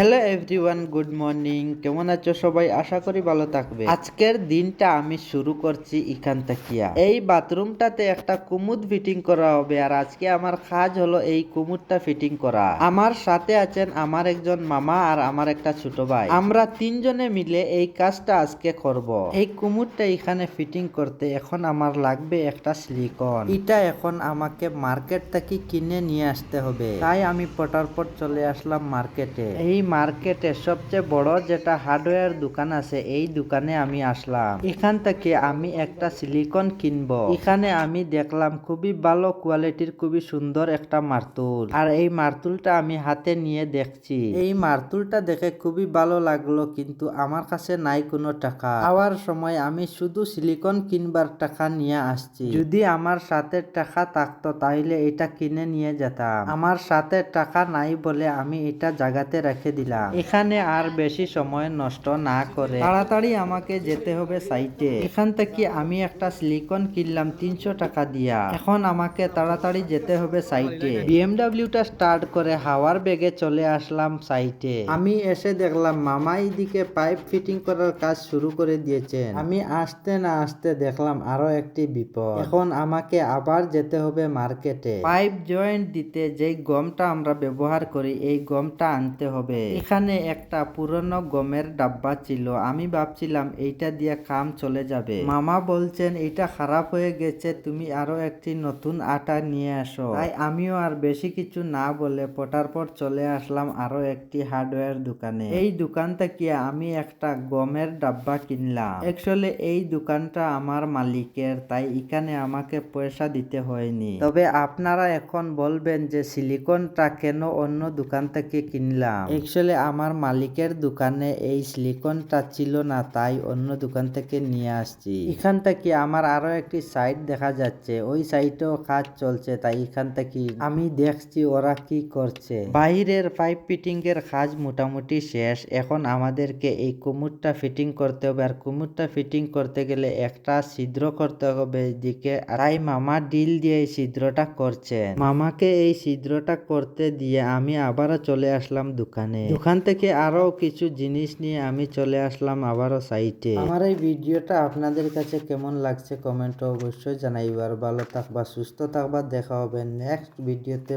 Hello everyone, good morning. কেমন আছো সবাই? আশা করি ভালো থাকবে। আজকের দিনটা আমি শুরু করছি এখান থেকে। এই বাথরুমটাতে একটা কুমুদ ফিটিং করা হবে, আর আজকে আমার কাজ হলো এই কুমুদটা ফিটিং করা। আমার সাথে আছেন আমার একজন মামা আর আমার একটা ছোট ভাই। আমরা তিনজনে মিলে এই কাজটা আজকে করব। এই কুমুদটা এখানে ফিটিং করতে এখন আমার লাগবে একটা সিলিকন। এটা এখন আমাকে মার্কেট থেকে কিনে নিয়ে আসতে হবে, তাই আমি পটারপট চলে আসলাম মার্কেটে। এই মার্কেটে সবচেয়ে বড় যেটা হার্ডওয়্যার দোকান আছে, এই দোকানে আমি আসলাম। এখান থেকে আমি একটা সিলিকন কিনবো। এখানে আমি দেখলাম খুবই ভালো কোয়ালিটির, খুবই সুন্দর একটা মার্তুল। আর এই মার্তুলটা আমি হাতে নিয়ে দেখছি। এই মার্তুলটা দেখে খুবই ভালো লাগলো, কিন্তু আমার কাছে নাই কোনো টাকা। আওয়ার সময় আমি শুধু সিলিকন কিনবার টাকা নিয়ে আসছি। যদি আমার সাথে টাকা থাকতো তাহলে এটা কিনে নিয়ে যেতাম। আমার সাথে টাকা নাই বলে আমি এটা জায়গাতে রেখে দিলাম। এখানে আর বেশি সময় নষ্ট না করে তাড়াতাড়ি আমাকে যেতে হবে সাইটে। এখান থেকে আমি একটা সিলিকন কিনলাম 300 টাকা দিয়া। এখন আমাকে তাড়াতাড়ি যেতে হবে সাইটে। বিএমডব্লিউটা স্টার্ট করে হাওয়ার বেগে চলে আসলাম সাইটে। আমি এসে দেখলাম মামা এইদিকে পাইপ ফিটিং করার কাজ শুরু করে দিয়েছেন। আমি আসতে না আসতে দেখলাম আরো একটি বিপদ। এখন আমাকে আবার যেতে হবে মার্কেটে। পাইপ জয়েন্ট দিতে যেই গমটা আমরা ব্যবহার করি, এই গমটা আনতে হবে। এখানে একটা পুরনো গমের ডাব্বা ছিল, আমি ভাবছিলাম এইটা দিয়ে কাম চলে যাবে। মামা বলছেন এটা খারাপ হয়ে গেছে, তুমি আরো একটি নতুন আটা নিয়ে আসো। তাই আমিও আর বেশি কিছু না বলে পটারপট চলে আসলাম আরো একটি হার্ডওয়্যার দোকানে। এই দোকান থেকে আমি একটা গমের ডাব্বা কিনলাম। অ্যাকচুয়ালি এই দোকানটা আমার মালিকের, তাই এখানে আমাকে পয়সা দিতে হয়নি। তবে আপনারা এখন বলবেন যে সিলিকনটা কেন অন্য দোকান থেকে কিনলাম। অ্যাকচুয়ালি আমার মালিকের দোকানে এই সিলিকনটা ছিল না, তাই অন্য দোকান থেকে নিয়ে আসছি। এখান থেকে আমার আরো একটি সাইট দেখা যাচ্ছে, ওই সাইটেও কাজ চলছে, তাই এখান থেকে আমি দেখছি ওরা কি করছে। বাইরের পাইপ ফিটিং এর কাজ মোটামুটি শেষ। এখন আমাদেরকে এই কুমুদটা ফিটিং করতে হবে, আর কুমুদটা ফিটিং করতে গেলে একটা ছিদ্র করতে হবে এদিকে। তাই মামা ডিল দিয়ে এই ছিদ্রটা করছেন। মামাকে এই ছিদ্রটা করতে দিয়ে আমি আবারও চলে আসলাম দোকানে। দোকান থেকে আরো কিছু জিনিস নিয়ে আমি চলে আসলাম আবারও সাইটে। আমার এই ভিডিওটা আপনাদের কাছে কেমন লাগছে কমেন্টে অবশ্যই জানাইবার। ভালো থাকবা, সুস্থ থাকবা, দেখা হবে নেক্সট ভিডিওতে।